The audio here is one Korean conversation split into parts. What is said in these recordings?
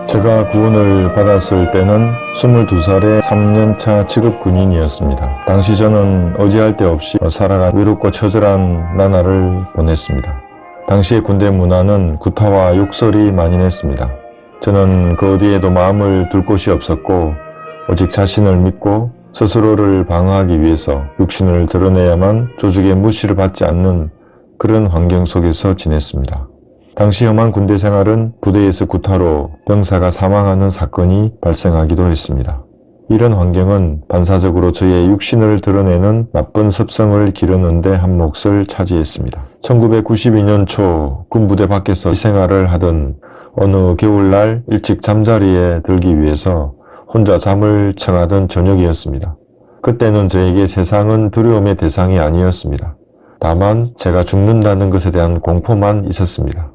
제가 구원을 받았을 때는 22살의 3년차 직업 군인이었습니다. 당시 저는 의지할 데 없이 살아간 외롭고 처절한 나날을 보냈습니다. 당시의 군대 문화는 구타와 욕설이 만연했습니다. 저는 그 어디에도 마음을 둘 곳이 없었고 오직 자신을 믿고 스스로를 방어하기 위해서 육신을 드러내야만 조직의 무시를 받지 않는 그런 환경 속에서 지냈습니다. 당시 험한 군대 생활은 부대에서 구타로 병사가 사망하는 사건이 발생하기도 했습니다. 이런 환경은 반사적으로 저의 육신을 드러내는 나쁜 습성을 기르는 데 한 몫을 차지했습니다. 1992년 초 군부대 밖에서 생활을 하던 어느 겨울날 일찍 잠자리에 들기 위해서 혼자 잠을 청하던 저녁이었습니다. 그때는 저에게 세상은 두려움의 대상이 아니었습니다. 다만 제가 죽는다는 것에 대한 공포만 있었습니다.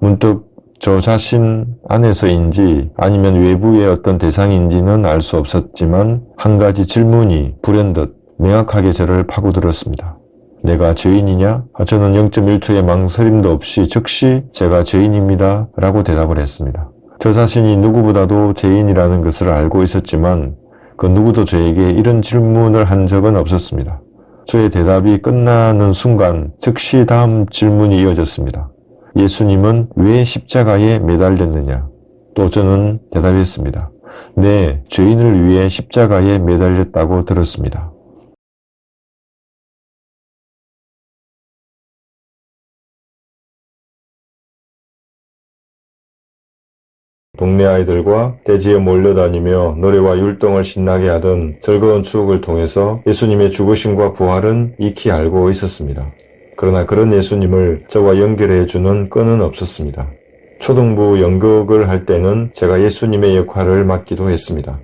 문득 저 자신 안에서인지 아니면 외부의 어떤 대상인지는 알 수 없었지만 한 가지 질문이 불현듯 명확하게 저를 파고들었습니다. 내가 죄인이냐? 저는 0.1초의 망설임도 없이 즉시 제가 죄인입니다 라고 대답을 했습니다. 저 자신이 누구보다도 죄인이라는 것을 알고 있었지만 그 누구도 저에게 이런 질문을 한 적은 없었습니다. 저의 대답이 끝나는 순간 즉시 다음 질문이 이어졌습니다. 예수님은 왜 십자가에 매달렸느냐? 또 저는 대답했습니다. 네, 죄인을 위해 십자가에 매달렸다고 들었습니다. 동네 아이들과 대지에 몰려다니며 노래와 율동을 신나게 하던 즐거운 추억을 통해서 예수님의 죽으심과 부활은 익히 알고 있었습니다. 그러나 그런 예수님을 저와 연결해주는 끈은 없었습니다. 초등부 연극을 할 때는 제가 예수님의 역할을 맡기도 했습니다.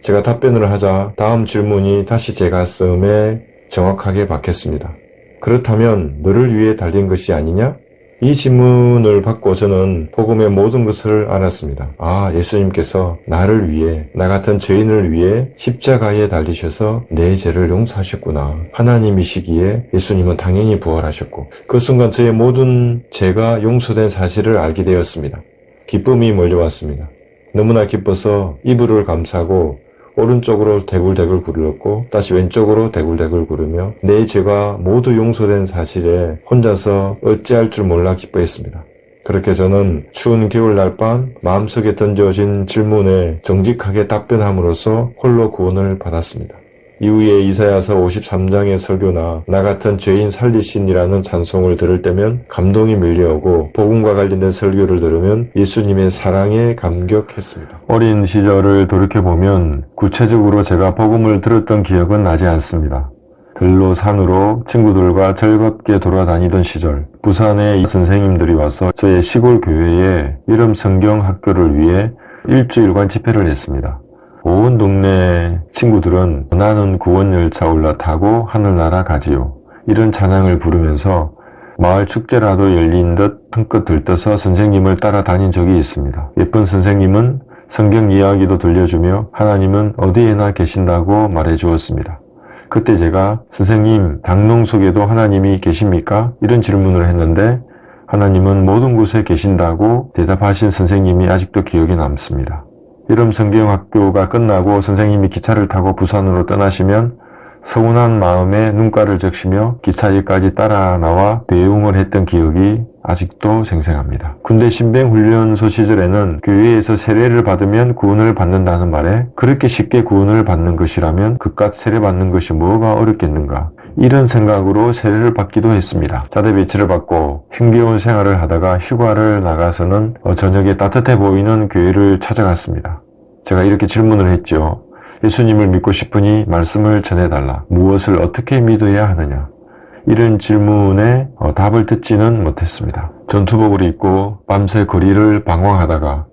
제가 답변을 하자 다음 질문이 다시 제 가슴에 정확하게 박혔습니다. 그렇다면 너를 위해 달린 것이 아니냐? 이 질문을 받고 저는 복음의 모든 것을 알았습니다. 아, 예수님께서 나를 위해, 나 같은 죄인을 위해 십자가에 달리셔서 내 죄를 용서하셨구나. 하나님이시기에 예수님은 당연히 부활하셨고 그 순간 저의 모든 죄가 용서된 사실을 알게 되었습니다. 기쁨이 몰려왔습니다. 너무나 기뻐서 이불을 감싸고 오른쪽으로 대굴대굴 굴렀고 다시 왼쪽으로 대굴대굴 구르며 내 죄가 모두 용서된 사실에 혼자서 어찌할 줄 몰라 기뻐했습니다. 그렇게 저는 추운 겨울날 밤 마음속에 던져진 질문에 정직하게 답변함으로써 홀로 구원을 받았습니다. 이후에 이사야서 53장의 설교나 나 같은 죄인 살리신이라는 찬송을 들을 때면 감동이 밀려오고 복음과 관련된 설교를 들으면 예수님의 사랑에 감격했습니다. 어린 시절을 돌이켜보면 구체적으로 제가 복음을 들었던 기억은 나지 않습니다. 들로 산으로 친구들과 즐겁게 돌아다니던 시절 부산의 선생님들이 와서 저의 시골 교회에 이름 성경 학교를 위해 일주일간 집회를 했습니다. 온 동네 친구들은 나는 구원열차 올라타고 하늘나라 가지요. 이런 찬양을 부르면서 마을 축제라도 열린 듯 한껏 들떠서 선생님을 따라다닌 적이 있습니다. 예쁜 선생님은 성경 이야기도 들려주며 하나님은 어디에나 계신다고 말해주었습니다. 그때 제가 선생님, 당농 속에도 하나님이 계십니까? 이런 질문을 했는데 하나님은 모든 곳에 계신다고 대답하신 선생님이 아직도 기억에 남습니다. 이름 성경학교가 끝나고 선생님이 기차를 타고 부산으로 떠나시면 서운한 마음에 눈가를 적시며 기차역까지 따라 나와 대웅을 했던 기억이 아직도 생생합니다. 군대 신병훈련소 시절에는 교회에서 세례를 받으면 구원을 받는다는 말에 그렇게 쉽게 구원을 받는 것이라면 그깟 세례 받는 것이 뭐가 어렵겠는가, 이런 생각으로 세례를 받기도 했습니다. 자대 배치를 받고 힘겨운 생활을 하다가 휴가를 나가서는 저녁에 따뜻해 보이는 교회를 찾아갔습니다. 제가 이렇게 질문을 했죠. 예수님을 믿고 싶으니 말씀을 전해달라. 무엇을 어떻게 믿어야 하느냐? 이런 질문에 답을 듣지는 못했습니다. 전투복을 입고 밤새 거리를 방황하다가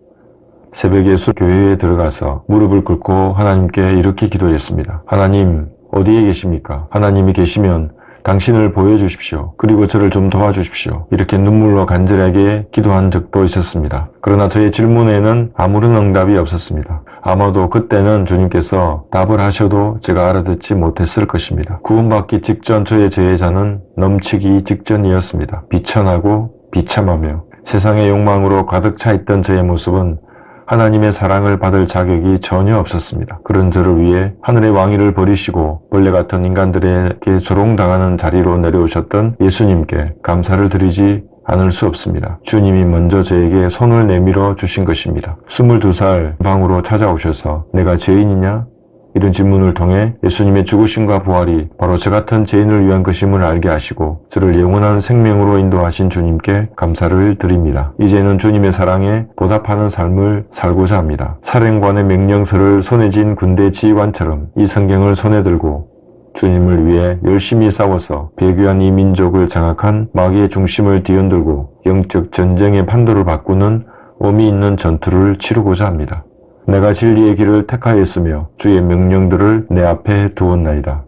새벽에 교회에 들어가서 무릎을 꿇고 하나님께 이렇게 기도했습니다. 하나님, 어디에 계십니까? 하나님이 계시면 당신을 보여주십시오. 그리고 저를 좀 도와주십시오. 이렇게 눈물로 간절하게 기도한 적도 있었습니다. 그러나 저의 질문에는 아무런 응답이 없었습니다. 아마도 그때는 주님께서 답을 하셔도 제가 알아듣지 못했을 것입니다. 구원받기 직전 저의 죄자는 넘치기 직전이었습니다. 비천하고 비참하며 세상의 욕망으로 가득 차 있던 저의 모습은 하나님의 사랑을 받을 자격이 전혀 없었습니다. 그런 저를 위해 하늘의 왕위를 버리시고 벌레 같은 인간들에게 조롱당하는 자리로 내려오셨던 예수님께 감사를 드리지 않을 수 없습니다. 주님이 먼저 저에게 손을 내밀어 주신 것입니다. 22살 방으로 찾아오셔서 내가 죄인이냐? 이런 질문을 통해 예수님의 죽으심과 부활이 바로 저 같은 죄인을 위한 것임을 알게 하시고 저를 영원한 생명으로 인도하신 주님께 감사를 드립니다. 이제는 주님의 사랑에 보답하는 삶을 살고자 합니다. 사령관의 명령서를 손에 쥔 군대 지휘관처럼 이 성경을 손에 들고 주님을 위해 열심히 싸워서 배교한 이 민족을 장악한 마귀의 중심을 뒤흔들고 영적 전쟁의 판도를 바꾸는 의미 있는 전투를 치르고자 합니다. 내가 진리의 길을 택하였으며 주의 명령들을 내 앞에 두었나이다.